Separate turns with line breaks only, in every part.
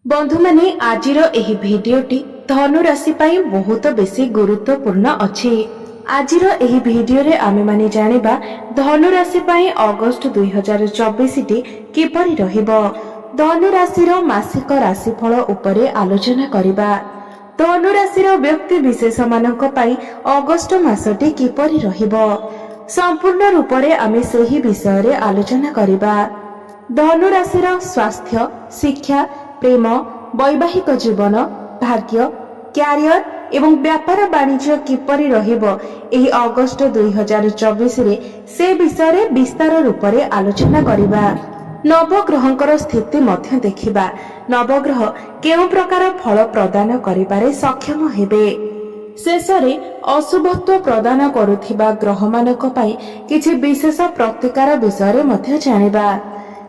बंधु माने आजिर एही भिडियोटी धनु राशि पाई बहुत बेसी गुरुत्वपूर्ण अछि। आजिर एही भिडियो रे आमे माने जानिबा धनु राशि पाई अगस्त 2024 टी किपरि रहिबो। धनु राशि रो मासिक राशिफल उपरे आलोचना करिबा। धनु राशि रो व्यक्ति विशेष मानक पाई अगस्त मासटी किपरि रहिबो संपूर्ण रूप रे आमे सेही विषय रे आलोचना करिबा। धनु राशि रो स्वास्थ्य, शिक्षा, प्रेम, वैवाहिक जीवन, भाग्य, क्यारियर एवं व्यापार वाणिज्य किपरि रहिबो एही अगस्त 2024 रे से विषय रे विस्तार रूप रे आलोचना करिबा। नवग्रहंकर स्थिति मध्य देखिबा। नवग्रह केउ प्रकार फल प्रदान करिबारे सक्षम हेबे। शेषरे अशुभत्व प्रदान करुथिबा ग्रह मानक पाई किछि विशेष प्रतिकार विषय रे मध्य जानिबा।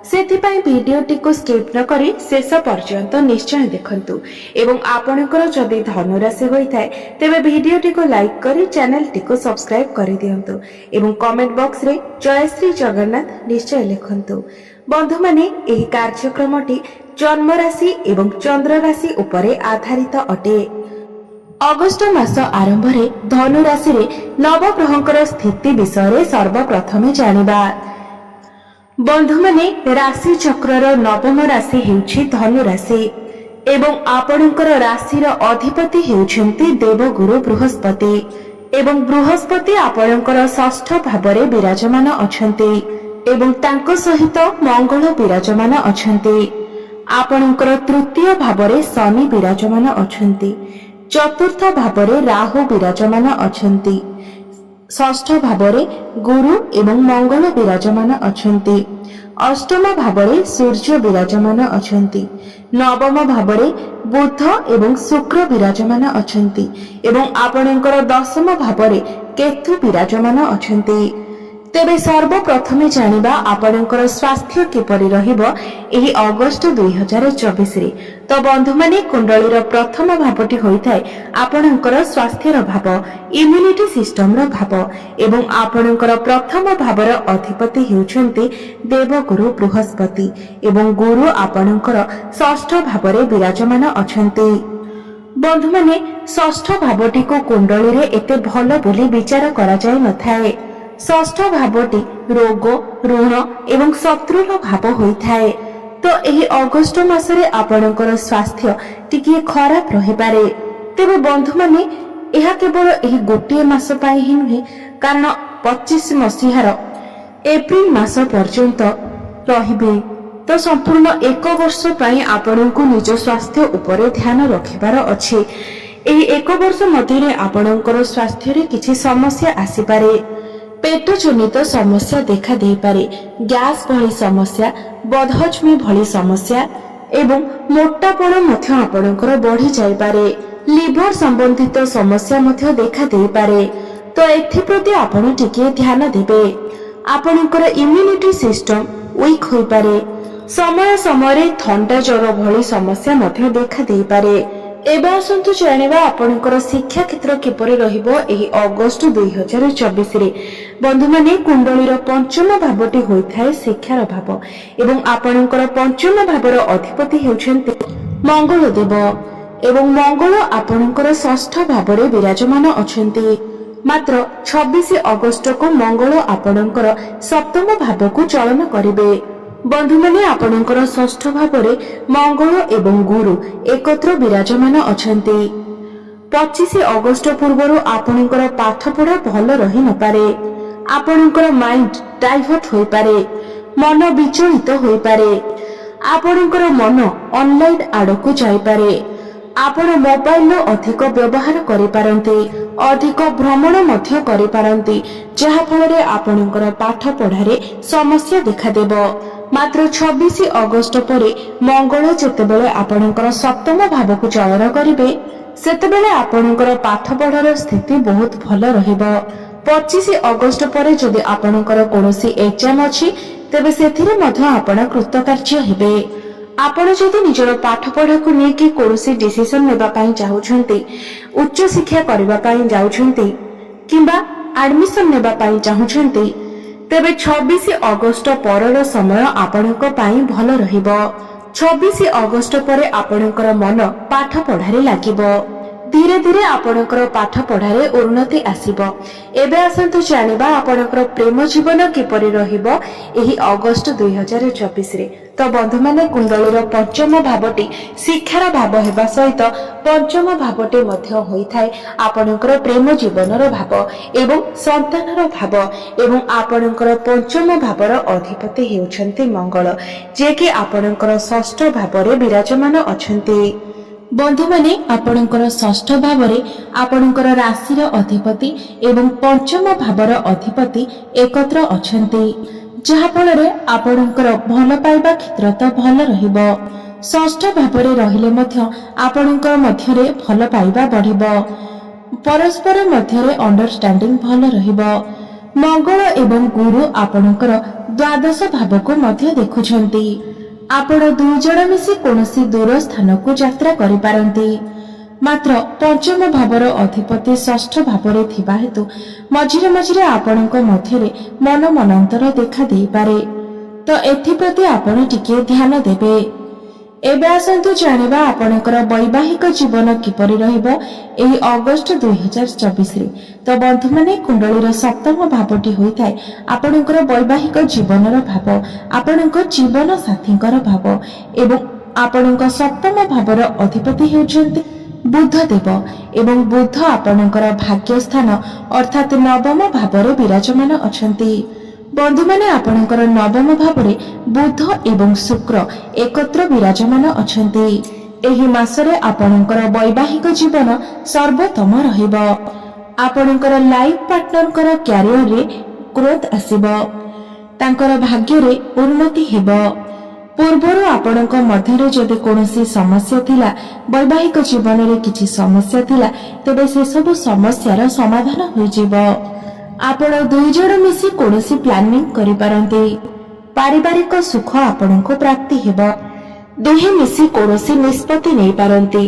सेथिपाई भिडियोटी को स्किप न करी शेष पर्यंत निश्चय देखंतु एवं आपणकर जदि धनु राशि होइथाय तेबे भिडियोटी को लाइक करी चैनल टी को सब्सक्राइब करि दियंतु एवं कमेंट बॉक्स रे जय श्री जगन्नाथ निश्चय लिखंतु। बंधु माने एही कार्यक्रमटी जन्म राशि एवं चंद्र राशि उपरे आधारित अटे। अगस्त मास आरंभ रे धनु राशि रे नवग्रहंकर स्थिति विषय रे सर्वप्रथमे जानिबा। बंधु माने राशि चक्रर नवम राशि हेउछि धनु राशि एवं आपणकर राशिर अधिपति हेउछन्ति देवगुरु बृहस्पति एवं बृहस्पति आपणकर षष्ठ भावरे विराजमान अछन्ति एवं तांको सहित मंगल विराजमान अछन्ति। आपणकर तृतीय भावरे शनि विराजमान अछन्ति, चतुर्थ भावरे राहु विराजमान अछन्ति, षष्ठ भावरे गुरु एवं मंगल विराजमान अछन्ति, अष्टम भावरे सूर्य विराजमान अछन्ति, नवम भावरे बुध एवं शुक्र विराजमान अछन्ति एवं आपणकर दशम भावरे केतु विराजमान अछन्ति। तेबे सर्वप्रथमे जानिबा आपणकर स्वास्थ्य किपरि रहिबो एही अगस्त 2024 रे। तो बंधु माने कुंडलीर प्रथम भावटी होइथाय आपणकर स्वास्थ्यर भाव, इम्युनिटी सिस्टम रो भाव एवं आपणकर प्रथम भावर अधिपति हेउछन्ति देवगुरु बृहस्पति एवं गुरु आपणकर षष्ठ भावरे विराजमान अछन्ति। बंधु माने षष्ठ भावटी को कुंडली रे एते भलो बोली विचार करा जाय नथाय। षष्ठ भावटी रोग, ऋण एवं शत्रुर भाव होइथाय। तो एही अगस्त मासरे आपणकर स्वास्थ्य टिकिए खराब रहिपारे। तेबे बंधु माने एहा केवल एही गोटिए मास पाई ही नुहे, कारण 25 मसीहार एप्रिल मास पर्यंत रहिबे। तो संपूर्ण एक वर्ष पाई आपणको निज स्वास्थ्य उपरे ध्यान रखिबार अछि। एही एक वर्ष मध्यरे आपणकर स्वास्थ्य रे किछि समस्या आसीपारे। पेट जनित समस्या देखा दे पारे, गैस भली समस्या, बदहजमी भली समस्या एवं मोटापण मध्य आपणकर बढ़ी जाय पारे। लिवर संबंधित समस्या मध्य देखा दे पारे। तो एथि प्रति आपण टिके ध्यान देबे। आपणकर इम्युनिटी सिस्टम वीक होई पारे। समय समय थंडा ज्वर भली समस्या मध्य देखा दे पारे। एबे आसंतु जानिबा आपणकर शिक्षा क्षेत्र किपरि रहिबो एही अगस्त 2024 रे। बंधु माने कुंडलीर पंचम भावटी होइथाय शिक्षार भाव एवं आपणकर पंचम भावर अधिपति हेउछन्ति मंगल देव एवं मंगल आपणकर षष्ठ भावरे विराजमान अछन्ति। मात्र 26 अगस्त को मंगल आपणकर सप्तम भाव को चलन करिवे। बंधु माने आपणकर षष्ठ भावरे मंगल एवं गुरु एकत्र विराजमान अछन्ति। 25 अगस्त पूर्वरु आपणकर पाठ पढ़ा भल रहि न पारे। आपणकर माइंड डाइवर्ट होई पारे, मन विचलित होई पारे, आपणकर मन ऑनलाइन आडकु जाई पारे। आपण मोबाइल रो अधिक व्यवहार करि पारंती, अधिक भ्रमण मध्य करि पारंती, जहा फलरे आपणकर पाठ पढ़ारे समस्या देखा देबो। मात्र 26 अगस्त परे मंगल जेतेबेले आपणकर सप्तम भाव को चलन करिवे सेतेबेले आपणकर पाठ पढ़ार स्थिति बहुत भल रहिबो। 25 अगस्त परे जदि आपणकर कोनोसी एग्जाम अछि तेबे सेथिरे मध्य आपण कृतकार्य हेबे। आपण जदि निजर पाठ पढ़ा को नेकी कोनोसी डिसिजन नेबा पई चाहुछन्ती, उच्च शिक्षा करबा पई जाउछन्ती किबा एडमिशन नेबा पई चाहुछन्ती तेबे 26 अगस्त परर समय आपणक पई भल रहिबो। 26 ଅଗଷ୍ଟ ପରେ ଆପଣଙ୍କର ମନ ପାଠ ପଢାରେ ଲାଗିବ। ଧୀରେ ଧୀରେ ଆପଣଙ୍କର ପାଠ ପଢାରେ ଉନ୍ନତି ଆସିବ। ଏବେ ଆସନ୍ତୁ ଜାଣିବା ଆପଣଙ୍କର ପ୍ରେମ ଜୀବନ କିପରି ରହିବ ଏହି ଅଗଷ୍ଟ 2024ରେ। ତ ବନ୍ଧୁମାନେ, କୁଣ୍ଡଳୀର ପଞ୍ଚମ ଭାବଟି ଶିକ୍ଷାର ଭାବ ହେବା ସହିତ ପଞ୍ଚମ ଭାବଟି ମଧ୍ୟ ହୋଇଥାଏ ଆପଣଙ୍କର ପ୍ରେମ ଜୀବନର ଭାବ ଏବଂ ସନ୍ତାନର ଭାବ। ଏବଂ ଆପଣଙ୍କର ପଞ୍ଚମ ଭାବର ଅଧିପତି ହେଉଛନ୍ତି ମଙ୍ଗଳ, ଯିଏକି ଆପଣଙ୍କର ଷଷ୍ଠ ଭାବରେ ବିରାଜମାନ ଅଛନ୍ତି। ବନ୍ଧୁମାନେ, ଆପଣଙ୍କର ଷଷ୍ଠ ଭାବରେ ଆପଣଙ୍କର ରାଶିର ଅଧିପତି ଏବଂ ପଞ୍ଚମ ଭାବର ଅଧିପତି ଏକତ୍ର ଅଛନ୍ତି, ଯାହାଫଳରେ ଆପଣଙ୍କର ଭଲ ପାଇବା କ୍ଷେତ୍ର ତ ଭଲ ରହିବ। ଷଷ୍ଠ ଭାବରେ ରହିଲେ ମଧ୍ୟ ଆପଣଙ୍କ ମଧ୍ୟରେ ଭଲ ପାଇବା ବଢିବ। ପରସ୍ପର ମଧ୍ୟରେ ଅଣ୍ଡରଷ୍ଟାଣ୍ଡିଂ ଭଲ ରହିବ। ମଙ୍ଗଳ ଏବଂ ଗୁରୁ ଆପଣଙ୍କର ଦ୍ୱାଦଶ ଭାବକୁ ମଧ୍ୟ ଦେଖୁଛନ୍ତି। ଆପଣ ଦୁଇ ଜଣ ମିଶି କୌଣସି ଦୂର ସ୍ଥାନକୁ ଯାତ୍ରା କରିପାରନ୍ତି। ମାତ୍ର ପଞ୍ଚମ ଭାବର ଅଧିପତି ଷଷ୍ଠ ଭାବରେ ଥିବା ହେତୁ ମଝିରେ ମଝିରେ ଆପଣଙ୍କ ମଧ୍ୟରେ ମନମନାନ୍ତର ଦେଖା ଦେଇପାରେ। ତ ଏଥିପ୍ରତି ଆପଣ ଟିକେ ଧ୍ୟାନ ଦେବେ। ଏବେ ଆସନ୍ତୁ ଜାଣିବା ଆପଣଙ୍କର ବୈବାହିକ ଜୀବନ କିପରି ରହିବ ଏହି ଅଗଷ୍ଟ 2024ରେ। ତ ବନ୍ଧୁମାନେ, କୁଣ୍ଡଳୀର ସପ୍ତମ ଭାବଟି ହୋଇଥାଏ ଆପଣଙ୍କର ବୈବାହିକ ଜୀବନର ଭାବ, ଆପଣଙ୍କ ଜୀବନ ସାଥୀଙ୍କର ଭାବ ଏବଂ ଆପଣଙ୍କ ସପ୍ତମ ଭାବର ଅଧିପତି ହେଉଛନ୍ତି ବୁଧ ଦେବ ଏବଂ ବୁଧ ଆପଣଙ୍କର ଭାଗ୍ୟ ସ୍ଥାନ ଅର୍ଥାତ୍ ନବମ ଭାବରେ ବିରାଜମାନ ଅଛନ୍ତି। ବନ୍ଧୁମାନେ, ଆପଣଙ୍କର ନବମ ଭାବରେ ବୁଧ ଏବଂ ଶୁକ୍ର ଏକତ୍ର ବିରାଜମାନ ଅଛନ୍ତି। ଏହି ମାସରେ ଆପଣଙ୍କର ବୈବାହିକ ଜୀବନ ସର୍ବୋତ୍ତମ ରହିବ। ଆପଣଙ୍କର ଲାଇଫ ପାର୍ଟନରଙ୍କର କ୍ୟାରିୟରରେ ଗ୍ରୋଥ ଆସିବ, ତାଙ୍କର ଭାଗ୍ୟରେ ଉନ୍ନତି ହେବ। ପୂର୍ବରୁ ଆପଣଙ୍କ ମଧ୍ୟରେ ଯଦି କୌଣସି ସମସ୍ୟା ଥିଲା, ବୈବାହିକ ଜୀବନରେ କିଛି ସମସ୍ୟା ଥିଲା, ତେବେ ସେସବୁ ସମସ୍ୟାର ସମାଧାନ ହୋଇଯିବ। ଆପଣ ଦୁଇ ଜଣ ମିଶି କୌଣସି ପ୍ଲାନିଂ କରିପାରନ୍ତି। ପାରିବାରିକ ସୁଖ ଆପଣଙ୍କୁ ପ୍ରାପ୍ତି ହେବ। ଦୁହେଁ ମିଶି କୌଣସି ନିଷ୍ପତ୍ତି ନେଇପାରନ୍ତି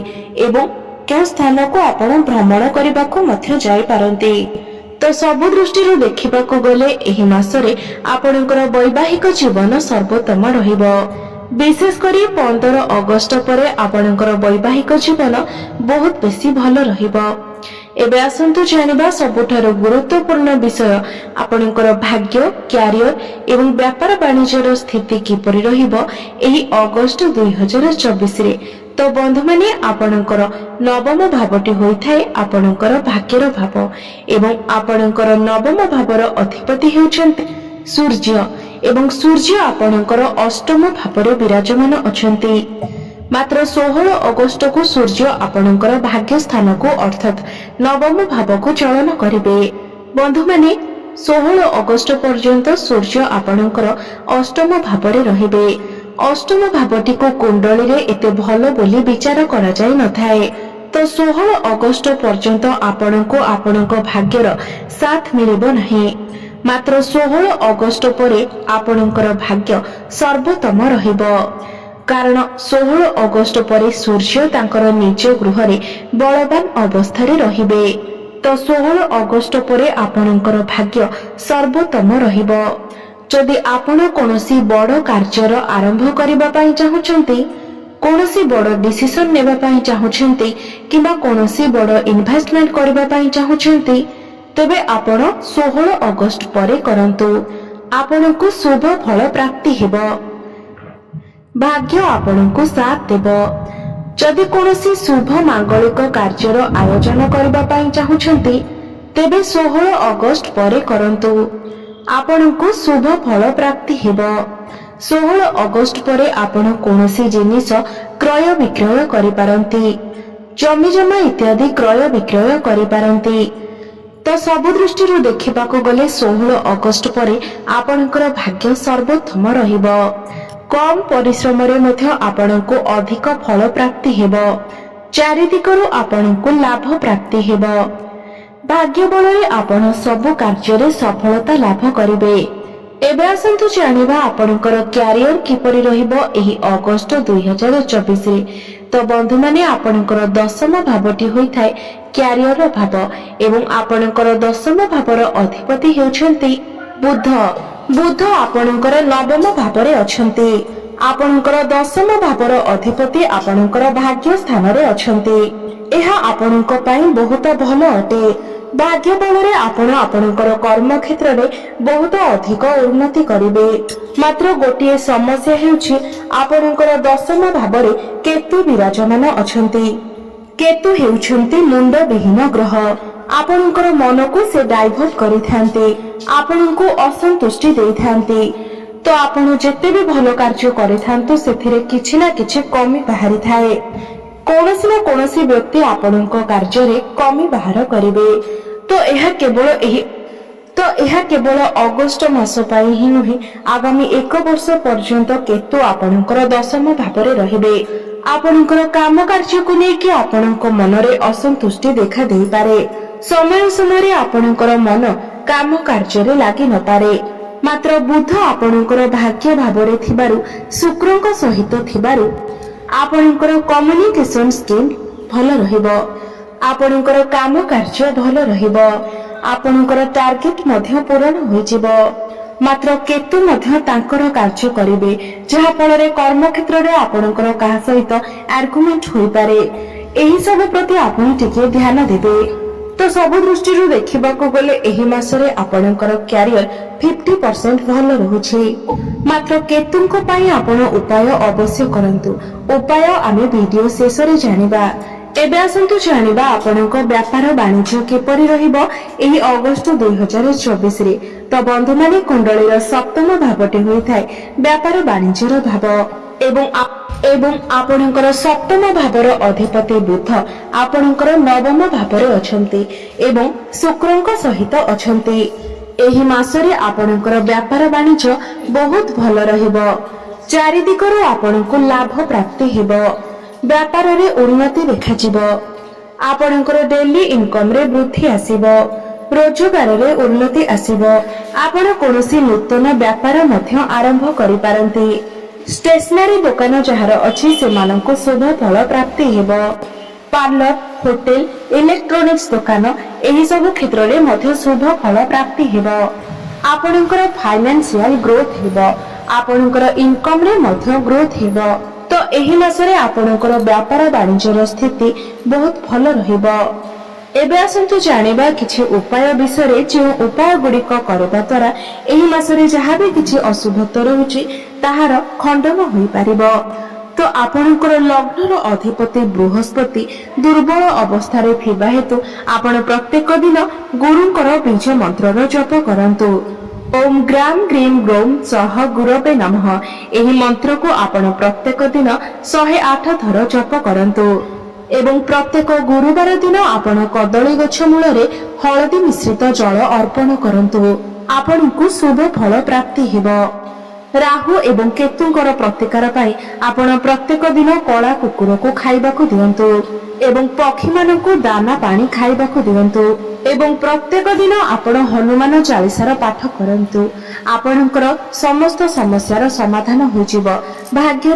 ଏବଂ କେଉଁ ସ୍ଥାନକୁ ଆପଣ ଭ୍ରମଣ କରିବାକୁ ମଧ୍ୟ ଯାଇପାରନ୍ତି। ତ ସବୁ ଦୃଷ୍ଟିରୁ ଦେଖିବାକୁ ଗଲେ ଏହି ମାସରେ ଆପଣଙ୍କର ବୈବାହିକ ଜୀବନ ସର୍ବୋତ୍ତମ ରହିବ। ବିଶେଷ କରି 15 ଅଗଷ୍ଟ ପରେ ଆପଣଙ୍କର ବୈବାହିକ ଜୀବନ ବହୁତ ବେଶୀ ଭଲ ରହିବ। ଏବେ ଆସନ୍ତୁ ଜାଣିବା ସବୁଠାରୁ ଗୁରୁତ୍ୱପୂର୍ଣ୍ଣ ବିଷୟ ଆପଣଙ୍କର ଭାଗ୍ୟ, କ୍ୟାରିୟର ଏବଂ ବ୍ୟାପାର ବାଣିଜ୍ୟର ସ୍ଥିତି କିପରି ରହିବ ଏହି ଅଗଷ୍ଟ 2024ରେ। ତ ବନ୍ଧୁମାନେ, ଆପଣଙ୍କର ନବମ ଭାବଟି ହୋଇଥାଏ ଆପଣଙ୍କର ଭାଗ୍ୟର ଭାବ ଏବଂ ଆପଣଙ୍କର ନବମ ଭାବର ଅଧିପତି ହେଉଛନ୍ତି ସୂର୍ଯ୍ୟ ଏବଂ ସୂର୍ଯ୍ୟ ଆପଣଙ୍କର ଅଷ୍ଟମ ଭାବରେ ବିରାଜମାନ ଅଛନ୍ତି। ମାତ୍ର 16 ଅଗଷ୍ଟକୁ ସୂର୍ଯ୍ୟ ଆପଣଙ୍କର ଭାଗ୍ୟ ସ୍ଥାନକୁ ଅର୍ଥାତ୍ ନବମ ଭାବକୁ ଚଳନ କରିବେ। ବନ୍ଧୁମାନେ, 16 ଅଗଷ୍ଟ ପର୍ଯ୍ୟନ୍ତ ସୂର୍ଯ୍ୟ ଆପଣଙ୍କର ଅଷ୍ଟମ ଭାବରେ ରହିବେ। ଅଷ୍ଟମ ଭାବଟିକୁ କୁଣ୍ଡଳୀରେ ଏତେ ଭଲ ବୋଲି ବିଚାର କରାଯାଇନଥାଏ। ତ 16 ଅଗଷ୍ଟ ପର୍ଯ୍ୟନ୍ତ ଆପଣଙ୍କୁ ଆପଣଙ୍କ ଭାଗ୍ୟର ସାଥ ମିଳିବ ନାହିଁ। ମାତ୍ର 16 ଅଗଷ୍ଟ ପରେ ଆପଣଙ୍କର ଭାଗ୍ୟ ସର୍ବୋତ୍ତମ ରହିବ, କାରଣ 16 ଅଗଷ୍ଟ ପରେ ସୂର୍ଯ୍ୟ ତାଙ୍କର ନିଜ ଗୃହରେ ବଳବାନ ଅବସ୍ଥାରେ ରହିବେ। ତ 16 ଅଗଷ୍ଟ ପରେ ଆପଣଙ୍କର ଭାଗ୍ୟ ସର୍ବୋତ୍ତମ ରହିବ। ଯଦି ଆପଣ କୌଣସି ବଡ଼ କାର୍ଯ୍ୟର ଆରମ୍ଭ କରିବା ପାଇଁ ଚାହୁଁଛନ୍ତି, କୌଣସି ବଡ଼ ଡିସିସନ ନେବା ପାଇଁ ଚାହୁଁଛନ୍ତି କିମ୍ବା କୌଣସି ବଡ଼ ଇନଭେଷ୍ଟମେଣ୍ଟ କରିବା ପାଇଁ ଚାହୁଁଛନ୍ତି, ତେବେ ଆପଣ 16 ଅଗଷ୍ଟ ପରେ କରନ୍ତୁ। ଆପଣଙ୍କୁ ଶୁଭ ଫଳ ପ୍ରାପ୍ତି ହେବ। ଭାଗ୍ୟ ଆପଣଙ୍କୁ ସାଥ ଦେବ। ଯଦି କୌଣସି ଶୁଭ ମାଙ୍ଗଳିକ କାର୍ଯ୍ୟର ଆୟୋଜନ କରିବା ପାଇଁ ଚାହୁଁଛନ୍ତି, ତେବେ 16 ଅଗଷ୍ଟ ପରେ କରନ୍ତୁ। ଆପଣଙ୍କୁ ଶୁଭ ଫଳ ପ୍ରାପ୍ତି ହେବ। 16 ଅଗଷ୍ଟ ପରେ ଆପଣ କୌଣସି ଜିନିଷ କ୍ରୟ ବିକ୍ରୟ କରିପାରନ୍ତି, ଜମିଜମା ଇତ୍ୟାଦି କ୍ରୟ ବିକ୍ରୟ କରିପାରନ୍ତି। ତ ସବୁ ଦୃଷ୍ଟିରୁ ଦେଖିବାକୁ ଗଲେ 16 ଅଗଷ୍ଟ ପରେ ଆପଣଙ୍କର ଭାଗ୍ୟ ସର୍ବୋତ୍ତମ ରହିବ। କମ୍ ପରିଶ୍ରମରେ ମଧ୍ୟ ଆପଣଙ୍କୁ ଅଧିକ ଫଳ ପ୍ରାପ୍ତି ହେବ। ଚାରିଦିଗରୁ ଆପଣଙ୍କୁ ଲାଭ ପ୍ରାପ୍ତି ହେବ। ଭାଗ୍ୟ ବଳରେ ଆପଣ ସବୁ କାର୍ଯ୍ୟରେ ସଫଳତା ଲାଭ କରିବେ। ଏବେ ଆସନ୍ତୁ ଜାଣିବା ଆପଣଙ୍କର କ୍ୟାରିୟର କିପରି ରହିବ ଏହି ଅଗଷ୍ଟ 2024ରେ। ତ ବନ୍ଧୁମାନେ, ଆପଣଙ୍କର ଦଶମ ଭାବଟି ହୋଇଥାଏ କ୍ୟାରିୟର ଭାବ ଏବଂ ଆପଣଙ୍କର ଦଶମ ଭାବର ଅଧିପତି ହେଉଛନ୍ତି ବୁଧ। ବୁଧ ଆପଣଙ୍କର ନବମ ଭାବରେ ଅଛନ୍ତି। ଆପଣଙ୍କର ଦଶମ ଭାବର ଅଧିପତି ଆପଣଙ୍କର ଭାଗ୍ୟ ସ୍ଥାନରେ ଅଛନ୍ତି। ଏହା ଆପଣଙ୍କ ପାଇଁ ବହୁତ ଭଲ ଅଟେ। ଭାଗ୍ୟ ବଳରେ ଆପଣ ଆପଣଙ୍କର କର୍ମକ୍ଷେତ୍ରରେ ବହୁତ ଅଧିକ ଉନ୍ନତି କରିବେ। ମାତ୍ର ଗୋଟିଏ ସମସ୍ୟା ହେଉଛି ଆପଣଙ୍କର ଦଶମ ଭାବରେ କେତୁ ବିରାଜମାନ ଅଛନ୍ତି। କେତୁ ହେଉଛନ୍ତି ମୁଣ୍ଡବିହୀନ ଗ୍ରହ। ଆପଣଙ୍କର ମନକୁ ସେ ଡାଇଭର୍ଟ କରିଥାନ୍ତି, ଆପଣଙ୍କୁ ଅସନ୍ତୁଷ୍ଟି ଦେଇଥାନ୍ତି। ତ ଆପଣ ଯେତେ ବି ଭଲ କାର୍ଯ୍ୟ କରିଥାନ୍ତୁ ସେଥିରେ କିଛି ନା କିଛି କମି ବାହାରିଥାଏ। କୌଣସି ନା କୌଣସି ବ୍ୟକ୍ତି ଆପଣଙ୍କ କାର୍ଯ୍ୟରେ କମି ବାହାର କରିବେ। ତ ଏହା କେବଳ ଅଗଷ୍ଟ ମାସ ପାଇଁ ହିଁ ନୁହେଁ, ଆଗାମୀ 1 ବର୍ଷ ପର୍ଯ୍ୟନ୍ତ କେତୁ ଆପଣଙ୍କର ଦଶମ ଭାବରେ ରହିବେ। ଆପଣଙ୍କର କାମ କାର୍ଯ୍ୟକୁ ନେଇକି ଆପଣଙ୍କ ମନରେ ଅସନ୍ତୁଷ୍ଟି ଦେଖା ଦେଇପାରେ। ସମୟ ସମୟରେ ଆପଣଙ୍କର ମନ କାମ କାର୍ଯ୍ୟରେ ଲାଗି ନପାରେ। ମାତ୍ର ବୁଧ ଆପଣଙ୍କର ଭାଗ୍ୟ ଭାବରେ ଥିବାରୁ, ଶୁକ୍ରଙ୍କ ସହିତ ଥିବାରୁ ଆପଣଙ୍କର କମ୍ୟୁନିକେସନ ସ୍କିଲ୍ ଭଲ ରହିବ। ଆପଣଙ୍କର କାମ କାର୍ଯ୍ୟ ଭଲ ରହିବ। ଆପଣଙ୍କର ଟାର୍ଗେଟ ମଧ୍ୟ ପୂରଣ ହୋଇଯିବ। ମାତ୍ର କେତୁ ମଧ୍ୟ ତାଙ୍କର କାର୍ଯ୍ୟ କରିବେ, ଯାହା ଫଳରେ କର୍ମକ୍ଷେତ୍ରରେ ଆପଣଙ୍କର କାହା ସହିତ ଆର୍ଗୁମେଣ୍ଟ ହୋଇପାରେ। ଏହି ସବୁ ପ୍ରତି ଆପଣ ଟିକେ ଧ୍ୟାନ ଦେବେ। ତ ସବୁ ଦୃଷ୍ଟିରୁ ଦେଖିବାକୁ ଗଲେ ଏହି ମାସରେ ଆପଣଙ୍କର କ୍ୟାରିୟର 50% ଭଲ ରହୁଛି। ମାତ୍ର କେତୁଙ୍କ ପାଇଁ ଆପଣ ଉପାୟ ଅବଶ୍ୟ କରନ୍ତୁ। ଉପାୟ ଆମେ ଭିଡିଓ ଶେଷରେ ଜାଣିବା। ଏବେ ଆସନ୍ତୁ ଜାଣିବା ଆପଣଙ୍କ ବ୍ୟାପାର ବାଣିଜ୍ୟ କିପରି ରହିବ ଏହି ଅଗଷ୍ଟ 2024ରେ। ତ ବନ୍ଧୁମାନେ, କୁଣ୍ଡଳୀର ସପ୍ତମ ଭାବଟି ହୋଇଥାଏ ବ୍ୟାପାର ବାଣିଜ୍ୟର ଭାବ ଏବଂ ଆପଣଙ୍କର ସପ୍ତମ ଭାବର ଅଧିପତି ବୁଧ ଆପଣଙ୍କର ନବମ ଭାବରେ ଅଛନ୍ତି ଏବଂ ଶୁକ୍ରଙ୍କ ସହିତ ଅଛନ୍ତି। ଏହି ମାସରେ ଆପଣଙ୍କର ବ୍ୟାପାର ବାଣିଜ୍ୟ ବହୁତ ଭଲ ରହିବ। ଚାରିଦିଗରୁ ଆପଣଙ୍କୁ ଲାଭ ପ୍ରାପ୍ତି ହେବ। ବ୍ୟାପାରରେ ଉନ୍ନତି ଦେଖାଯିବ। ଆପଣଙ୍କର ଡେଲି ଇନକମରେ ବୃଦ୍ଧି ଆସିବ। ରୋଜଗାରରେ ଉନ୍ନତି ଆସିବ। ଆପଣ କୌଣସି ନୂତନ ବ୍ୟାପାର ମଧ୍ୟ ଆରମ୍ଭ କରିପାରନ୍ତି। ଷ୍ଟେସନାରୀ ଦୋକାନ ଯାହାର ଅଛି ସେମାନଙ୍କୁ ଶୁଭ ଫଳ ପ୍ରାପ୍ତି ହେବ। ପାର୍ଲର, ହୋଟେଲ, ଇଲେକ୍ଟ୍ରୋନିକ୍ସ ଦୋକାନ ଏହି ସବୁ କ୍ଷେତ୍ରରେ ମଧ୍ୟ ଶୁଭ ଫଳ ପ୍ରାପ୍ତି ହେବ। ଆପଣଙ୍କର ଫାଇନାନ୍ସିଆଲ ଗ୍ରୋଥ ହେବ। ଆପଣଙ୍କର ଇନକମରେ ମଧ୍ୟ ଗ୍ରୋଥ ହେବ। ତ ଏହି ମାସରେ ଆପଣଙ୍କର ବ୍ୟାପାର ବାଣିଜ୍ୟର ସ୍ଥିତି ବହୁତ ଭଲ ରହିବ। ଏବେ ଆସନ୍ତୁ ଜାଣିବା କିଛି ଉପାୟ ବିଷୟରେ, ଯେଉଁ ଉପାୟ ଗୁଡିକ କରିବା ଦ୍ୱାରା ଏହି ମାସରେ ଯାହା ବି କିଛି ଅଶୁଭତ୍ୱ ରହୁଛି ତାହାର ଖଣ୍ଡନ ହୋଇପାରିବ। ତ ଆପଣଙ୍କର ଲଗ୍ନର ଅଧିପତି ବୃହସ୍ପତି ଦୁର୍ବଳ ଅବସ୍ଥାରେ ଥିବା ହେତୁ ଆପଣ ପ୍ରତ୍ୟେକ ଦିନ ଗୁରୁଙ୍କର ବୀଜ ମନ୍ତ୍ରର ଜପ କରନ୍ତୁ। ଓମ୍ ଗ୍ରାମ ଗ୍ରୀମ ଗ୍ରୌମ ସହ ଗୁରବେ ନମଃ। ଏହି ମନ୍ତ୍ରକୁ ଆପଣ ପ୍ରତ୍ୟେକ ଦିନ 108 ଥର ଜପ କରନ୍ତୁ ଏବଂ ପ୍ରତ୍ୟେକ ଗୁରୁବାର ଦିନ ଆପଣ କଦଳୀ ଗଛ ମୂଳରେ ହଳଦୀ ମିଶ୍ରିତ ଜଳ ଅର୍ପଣ କରନ୍ତୁ। ଆପଣଙ୍କୁ ଶୁଭ ଫଳ ପ୍ରାପ୍ତି ହେବ। ରାହୁ ଏବଂ କେତୁଙ୍କର ପ୍ରତିକାର ପାଇଁ ଆପଣ ପ୍ରତ୍ୟେକ ଦିନ କଳା କୁକୁରକୁ ଖାଇବାକୁ ଦିଅନ୍ତୁ ଏବଂ ପକ୍ଷୀମାନଙ୍କୁ ଦାନା ପାଣି ଖାଇବାକୁ ଦିଅନ୍ତୁ ଏବଂ ପ୍ରତ୍ୟେକ ଦିନ ଆପଣ ହନୁମାନ ଚାଳିଶାର ପାଠ କରନ୍ତୁ। ଆପଣଙ୍କର ସମସ୍ତ ସମସ୍ୟାର ସମାଧାନ ହୋଇଯିବ। ଭାଗ୍ୟ